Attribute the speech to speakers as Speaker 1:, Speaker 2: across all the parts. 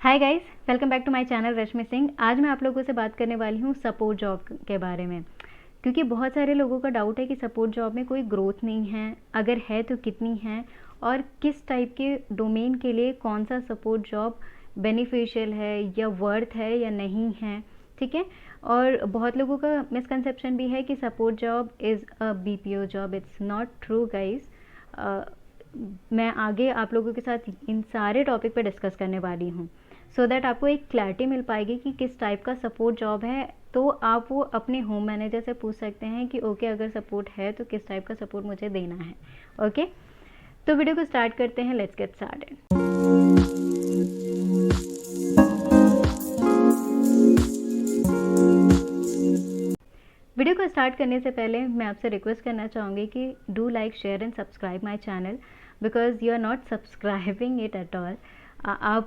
Speaker 1: Hi guys, welcome back to my channel Rashmi Singh. आज मैं आप लोगों से बात करने वाली हूँ सपोर्ट जॉब के बारे में, क्योंकि बहुत सारे लोगों का डाउट है कि सपोर्ट जॉब में कोई ग्रोथ नहीं है, अगर है तो कितनी है और किस टाइप के डोमेन के लिए कौन सा सपोर्ट जॉब बेनिफिशियल है या वर्थ है या नहीं है। ठीक है। और बहुत लोगों का मिसकंसेप्शन भी है कि support job is a BPO job. It's not true guys. मैं आगे आप लोगों के साथ इन सारे टॉपिक पे डिस्कस करने वाली हूँ, सो दैट आपको एक क्लैरिटी मिल पाएगी कि किस टाइप का सपोर्ट जॉब है। तो आप वो अपने होम मैनेजर से पूछ सकते हैं कि ओके, अगर सपोर्ट है तो किस टाइप का सपोर्ट मुझे देना है। ओके, तो वीडियो को स्टार्ट करते हैं। Let's get started. वीडियो को स्टार्ट करने से पहले मैं आपसे रिक्वेस्ट करना चाहूँगी कि do like, share and subscribe my channel, because you are not subscribing it at all. I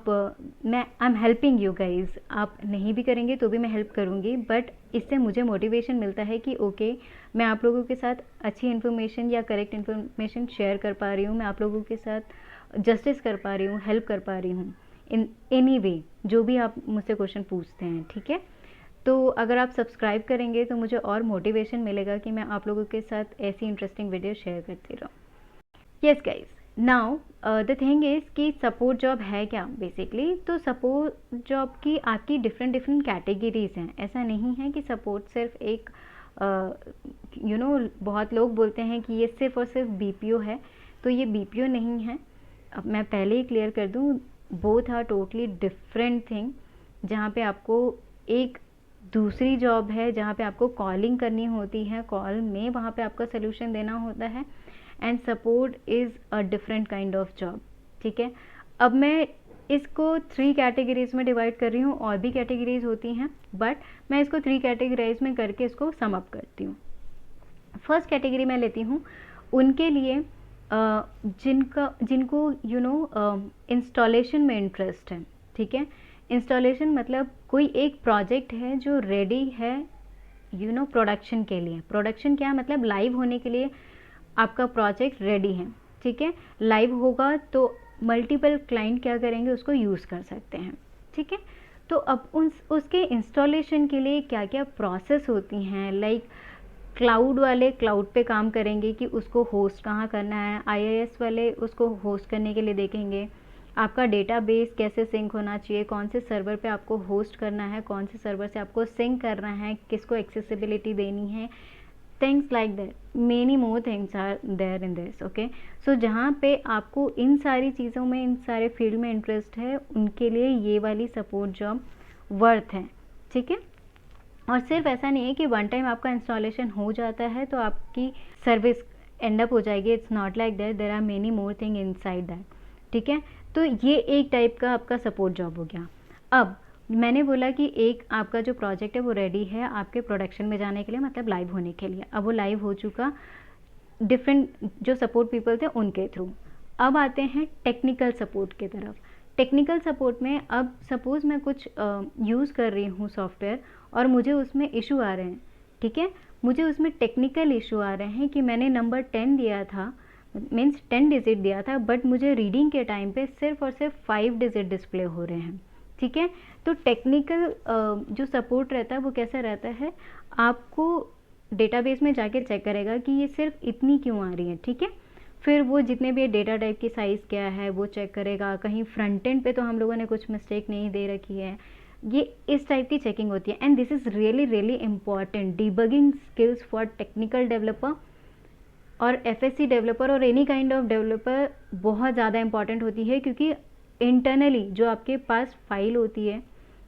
Speaker 1: am helping you guys. आप नहीं भी करेंगे तो भी मैं हेल्प करूँगी, बट इससे मुझे मोटिवेशन मिलता है कि ओके, मैं आप लोगों के साथ अच्छी इन्फॉर्मेशन या करेक्ट इन्फॉर्मेशन शेयर कर पा रही हूँ, मैं आप लोगों के साथ जस्टिस कर पा रही हूँ, हेल्प कर पा रही हूँ इन एनी वे, जो भी आप मुझसे क्वेश्चन पूछते हैं। ठीक है। तो अगर आप सब्सक्राइब करेंगे तो मुझे और मोटिवेशन मिलेगा कि मैं आप लोगों के साथ ऐसी इंटरेस्टिंग वीडियो शेयर करती रहूँ। Yes guys, now the thing is कि सपोर्ट जॉब है क्या बेसिकली। तो सपोर्ट जॉब की आपकी डिफरेंट डिफरेंट कैटेगरीज हैं। ऐसा नहीं है कि सपोर्ट सिर्फ एक बहुत लोग बोलते हैं कि ये सिर्फ और सिर्फ बीपीओ है, तो ये बीपीओ नहीं है। अब मैं पहले ही क्लियर कर दूँ, both are totally different thing. जहाँ पे आपको एक दूसरी जॉब है जहाँ पे आपको कॉलिंग करनी होती है, कॉल में वहाँ पे आपका सोल्यूशन देना होता है, and support is a different kind of job. ठीक है। अब मैं इसको 3 कैटेगरीज में डिवाइड कर रही हूँ, और भी कैटेगरीज होती हैं, बट मैं इसको 3 कैटेगराइज में करके इसको सम अप करती हूँ। फर्स्ट कैटेगरी मैं लेती हूँ उनके लिए जिनको इंस्टॉलेशन में इंटरेस्ट है। ठीक है। इंस्टॉलेशन मतलब कोई एक प्रोजेक्ट है जो रेडी है प्रोडक्शन के लिए। प्रोडक्शन क्या मतलब लाइव होने के लिए आपका प्रोजेक्ट रेडी है। ठीक है। लाइव होगा तो मल्टीपल क्लाइंट क्या करेंगे, उसको यूज़ कर सकते हैं। ठीक है। तो अब उसके इंस्टॉलेशन के लिए क्या क्या प्रोसेस होती हैं, लाइक क्लाउड वाले क्लाउड पे काम करेंगे कि उसको होस्ट कहाँ करना है, आईआईएस वाले उसको होस्ट करने के लिए देखेंगे, आपका डेटाबेस कैसे सिंक होना चाहिए, कौन से सर्वर पे आपको होस्ट करना है, कौन से सर्वर से आपको सिंक करना है, किसको एक्सेसिबिलिटी देनी है, things like that. Many more things are there in this. Okay, so जहाँ पे आपको इन सारी चीज़ों में, इन सारे फील्ड में इंटरेस्ट है, उनके लिए ये वाली सपोर्ट जॉब वर्थ है। ठीक है। और सिर्फ ऐसा नहीं है कि वन टाइम आपका इंस्टॉलेशन हो जाता है तो आपकी सर्विस एंड अप हो जाएगी। It's not like that, there are many more thing inside that. ठीक है। तो ये एक टाइप का आपका सपोर्ट जॉब हो गया। अब मैंने बोला कि एक आपका जो प्रोजेक्ट है वो रेडी है आपके प्रोडक्शन में जाने के लिए, मतलब लाइव होने के लिए। अब वो लाइव हो चुका डिफरेंट जो सपोर्ट पीपल थे उनके थ्रू। अब आते हैं टेक्निकल सपोर्ट की तरफ। टेक्निकल सपोर्ट में अब सपोज़ मैं कुछ यूज़ कर रही हूँ सॉफ्टवेयर और मुझे उसमें इशू आ रहे हैं। ठीक है। मुझे उसमें टेक्निकल इशू आ रहे हैं कि मैंने नंबर 10 दिया था, मीन्स 10 डिजिट दिया था, बट मुझे रीडिंग के टाइम पे सिर्फ और सिर्फ 5 डिजिट डिस्प्ले हो रहे हैं। ठीक है। तो टेक्निकल जो सपोर्ट रहता है वो कैसा रहता है, आपको डेटाबेस में जाके चेक करेगा कि ये सिर्फ इतनी क्यों आ रही है। ठीक है। फिर वो जितने भी डेटा टाइप की साइज़ क्या है वो चेक करेगा, कहीं फ्रंट एंड पे तो हम लोगों ने कुछ मिस्टेक नहीं दे रखी है। ये इस टाइप की चेकिंग होती है, and this is really really important. Debugging skills for technical developer और एफएससी डेवलपर और एनी काइंड ऑफ डेवलपर बहुत ज़्यादा इंपॉर्टेंट होती है, क्योंकि इंटरनली जो आपके पास फाइल होती है,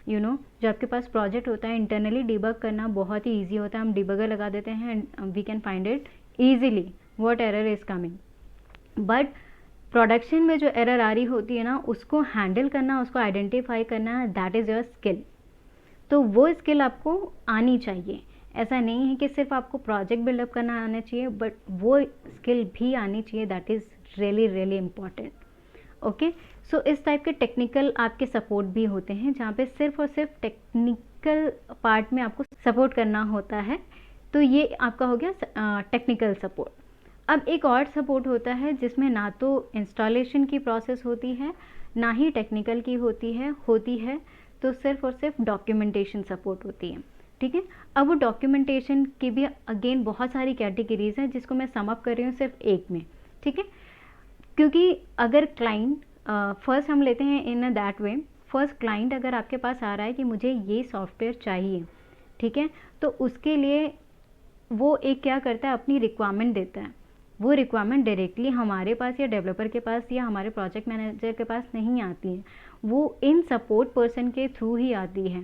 Speaker 1: जो आपके पास प्रोजेक्ट होता है, इंटरनली डिबग करना बहुत ही ईजी होता है। हम डिबगर लगा देते हैं and we can find it easily what error is coming. But production में जो एरर आ रही होती है ना, उसको हैंडल करना, उसको आइडेंटिफाई करना, दैट इज़ योर स्किल। तो वो स्किल आपको आनी चाहिए। ऐसा नहीं है कि सिर्फ आपको प्रोजेक्ट बिल्डअप करना आना चाहिए, बट वो स्किल भी आनी चाहिए। That is really really important. Okay, so इस टाइप के टेक्निकल आपके सपोर्ट भी होते हैं, जहाँ पे सिर्फ और सिर्फ टेक्निकल पार्ट में आपको सपोर्ट करना होता है। तो ये आपका हो गया टेक्निकल सपोर्ट। अब एक और सपोर्ट होता है जिसमें ना तो इंस्टॉलेशन की प्रोसेस होती है, ना ही टेक्निकल की होती है तो सिर्फ और सिर्फ डॉक्यूमेंटेशन सपोर्ट होती है, ठीक है। अब वो डॉक्यूमेंटेशन की भी अगेन बहुत सारी कैटेगरीज हैं जिसको मैं सम अप कर रही हूँ सिर्फ एक में, ठीक है। क्योंकि अगर क्लाइंट फर्स्ट हम लेते हैं in a that way, first client अगर आपके पास आ रहा है कि मुझे ये सॉफ्टवेयर चाहिए, ठीक है, तो उसके लिए वो एक क्या करता है, अपनी रिक्वायरमेंट देता है। वो रिक्वायरमेंट डायरेक्टली हमारे पास या डेवलपर के पास या हमारे प्रोजेक्ट मैनेजर के पास नहीं आती है, वो इन सपोर्ट पर्सन के थ्रू ही आती है,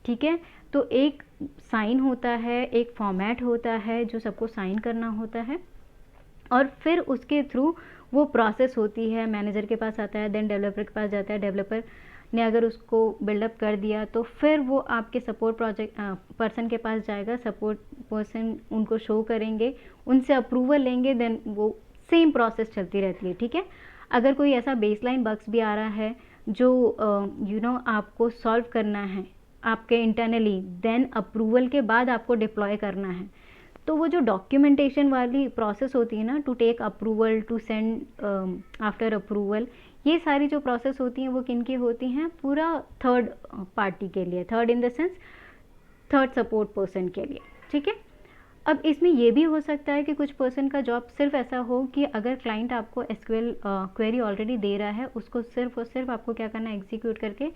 Speaker 1: ठीक है। तो एक साइन होता है, एक फॉर्मेट होता है जो सबको साइन करना होता है, और फिर उसके थ्रू वो प्रोसेस होती है, मैनेजर के पास आता है, देन डेवलपर के पास जाता है, डेवलपर ने अगर उसको बिल्डअप कर दिया तो फिर वो आपके सपोर्ट प्रोजेक्ट पर्सन के पास जाएगा, सपोर्ट पर्सन उनको शो करेंगे, उनसे अप्रूवल लेंगे, देन वो सेम प्रोसेस चलती रहती है, ठीक है। अगर कोई ऐसा बेसलाइन बग्स भी आ रहा है जो आपको सॉल्व करना है आपके इंटरनली, देन अप्रूवल के बाद आपको डिप्लॉय करना है, तो वो जो डॉक्यूमेंटेशन वाली प्रोसेस होती है ना, to take approval, to send after approval, ये सारी जो प्रोसेस होती हैं वो किन की होती हैं, पूरा थर्ड पार्टी के लिए, third in the sense third support person के लिए, ठीक है। अब इसमें ये भी हो सकता है कि कुछ पर्सन का जॉब सिर्फ ऐसा हो कि अगर क्लाइंट आपको एसक्यूएल क्वेरी ऑलरेडी दे रहा है, उसको सिर्फ और सिर्फ आपको क्या करना है, एग्जीक्यूट करके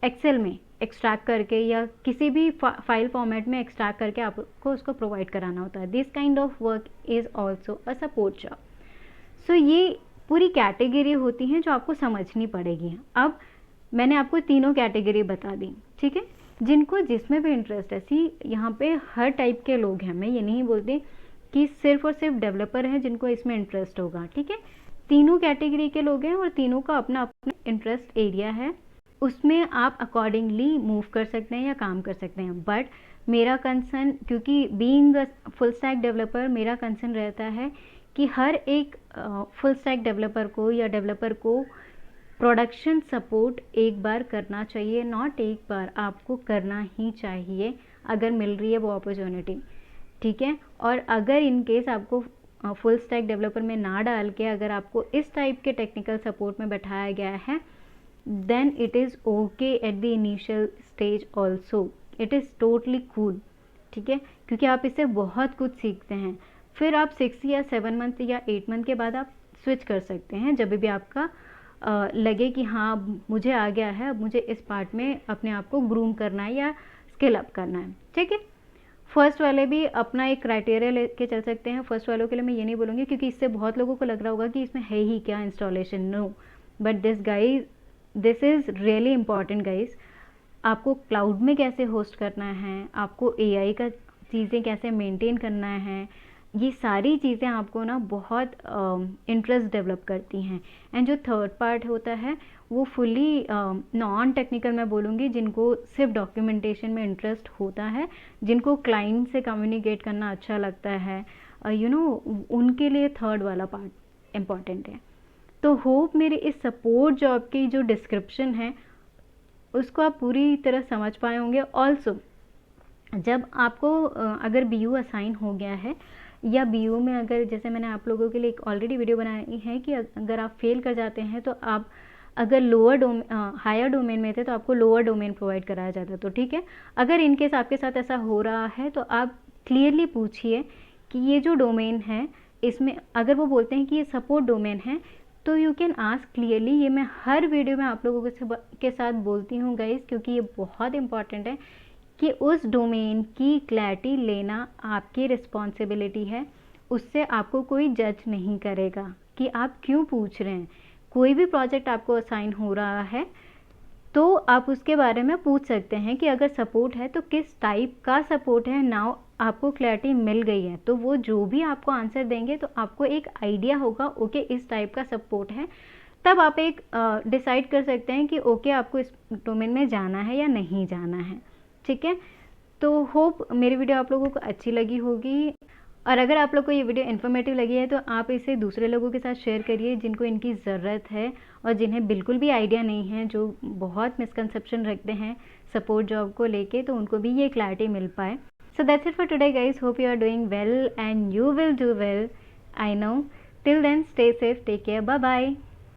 Speaker 1: एक्सेल में एक्सट्रैक्ट करके या किसी भी फाइल फॉर्मेट में एक्सट्रैक्ट करके आपको उसको प्रोवाइड कराना होता है। This kind of work is also a support job. So ये पूरी कैटेगरी होती हैं जो आपको समझनी पड़ेगी। अब मैंने आपको तीनों कैटेगरी बता दी, ठीक है, जिनको जिसमें भी इंटरेस्ट है। सी यहाँ पे हर टाइप के लोग हैं, मैं ये नहीं बोलती कि सिर्फ और सिर्फ डेवलपर हैं जिनको इसमें इंटरेस्ट होगा, ठीक है। तीनों कैटेगरी के लोग हैं और तीनों का अपना अपना इंटरेस्ट एरिया है, उसमें आप अकॉर्डिंगली मूव कर सकते हैं या काम कर सकते हैं। बट मेरा कंसर्न, क्योंकि being a full stack developer, मेरा कंसर्न रहता है कि हर एक फुल स्टैक डेवलपर को या डेवलपर को प्रोडक्शन सपोर्ट एक बार करना चाहिए, नॉट एक बार, आपको करना ही चाहिए अगर मिल रही है वो अपॉर्चुनिटी, ठीक है। और अगर इन केस आपको फुल स्टैक डेवलपर में ना डाल के अगर आपको इस टाइप के टेक्निकल सपोर्ट में बैठाया गया है, then it is okay at the initial stage also, it is totally cool, ठीक है, क्योंकि आप इससे बहुत कुछ सीखते हैं। फिर आप 6 या 7 मंथ या 8 मंथ के बाद आप स्विच कर सकते हैं जब भी आपका लगे कि हाँ मुझे आ गया है, अब मुझे इस पार्ट में अपने आप को ग्रूम करना है या स्किल अप करना है, ठीक है। फर्स्ट वाले भी अपना एक क्राइटेरिया लेके चल सकते हैं। फर्स्ट वालों के लिए मैं ये नहीं बोलूँगी क्योंकि इससे बहुत लोगों को लग रहा होगा कि इसमें है ही क्या installation, no, but this is really important guys. आपको क्लाउड में कैसे होस्ट करना है, आपको एआई का चीज़ें कैसे मेंटेन करना है, ये सारी चीज़ें आपको ना बहुत इंटरेस्ट डेवलप करती हैं। एंड जो थर्ड पार्ट होता है वो फुली नॉन टेक्निकल मैं बोलूँगी, जिनको सिर्फ डॉक्यूमेंटेशन में इंटरेस्ट होता है, जिनको क्लाइंट से कम्युनिकेट करना अच्छा लगता है, उनके लिए थर्ड वाला पार्ट इम्पॉर्टेंट है। तो होप मेरे इस सपोर्ट जॉब की जो डिस्क्रिप्शन है उसको आप पूरी तरह समझ पाए होंगे। ऑल्सो जब आपको अगर बीयू असाइन हो गया है या बीयू में अगर, जैसे मैंने आप लोगों के लिए एक ऑलरेडी वीडियो बनाई है कि अगर आप फेल कर जाते हैं तो आप अगर हायर डोमेन में थे तो आपको लोअर डोमेन प्रोवाइड कराया जाता है, तो ठीक है। अगर इनकेस आपके साथ ऐसा हो रहा है तो आप क्लियरली पूछिए कि ये जो डोमेन है इसमें, अगर वो बोलते हैं कि ये सपोर्ट डोमेन है तो यू कैन आस्क क्लियरली। ये मैं हर वीडियो में आप लोगों के साथ बोलती हूँ गाइज, क्योंकि ये बहुत इंपॉर्टेंट है कि उस डोमेन की क्लैरिटी लेना आपकी रिस्पॉन्सिबिलिटी है। उससे आपको कोई जज नहीं करेगा कि आप क्यों पूछ रहे हैं। कोई भी प्रोजेक्ट आपको असाइन हो रहा है तो आप उसके बारे में पूछ सकते हैं कि अगर सपोर्ट है तो किस टाइप का सपोर्ट है। नाउ आपको क्लैरिटी मिल गई है तो वो जो भी आपको आंसर देंगे तो आपको एक आइडिया होगा, ओके इस टाइप का सपोर्ट है, तब आप एक डिसाइड कर सकते हैं कि ओके आपको इस डोमेन में जाना है या नहीं जाना है, ठीक है। तो होप मेरी वीडियो आप लोगों को अच्छी लगी होगी, और अगर आप लोग को ये वीडियो इन्फॉर्मेटिव लगी है तो आप इसे दूसरे लोगों के साथ शेयर करिए जिनको इनकी ज़रूरत है और जिन्हें बिल्कुल भी आइडिया नहीं है, जो बहुत मिसकंसेप्शन रखते हैं सपोर्ट जॉब को लेके, तो उनको भी ये क्लैरिटी मिल पाए। So that's it for today guys, hope you are doing well and you will do well, I know. Till then stay safe, take care, bye bye.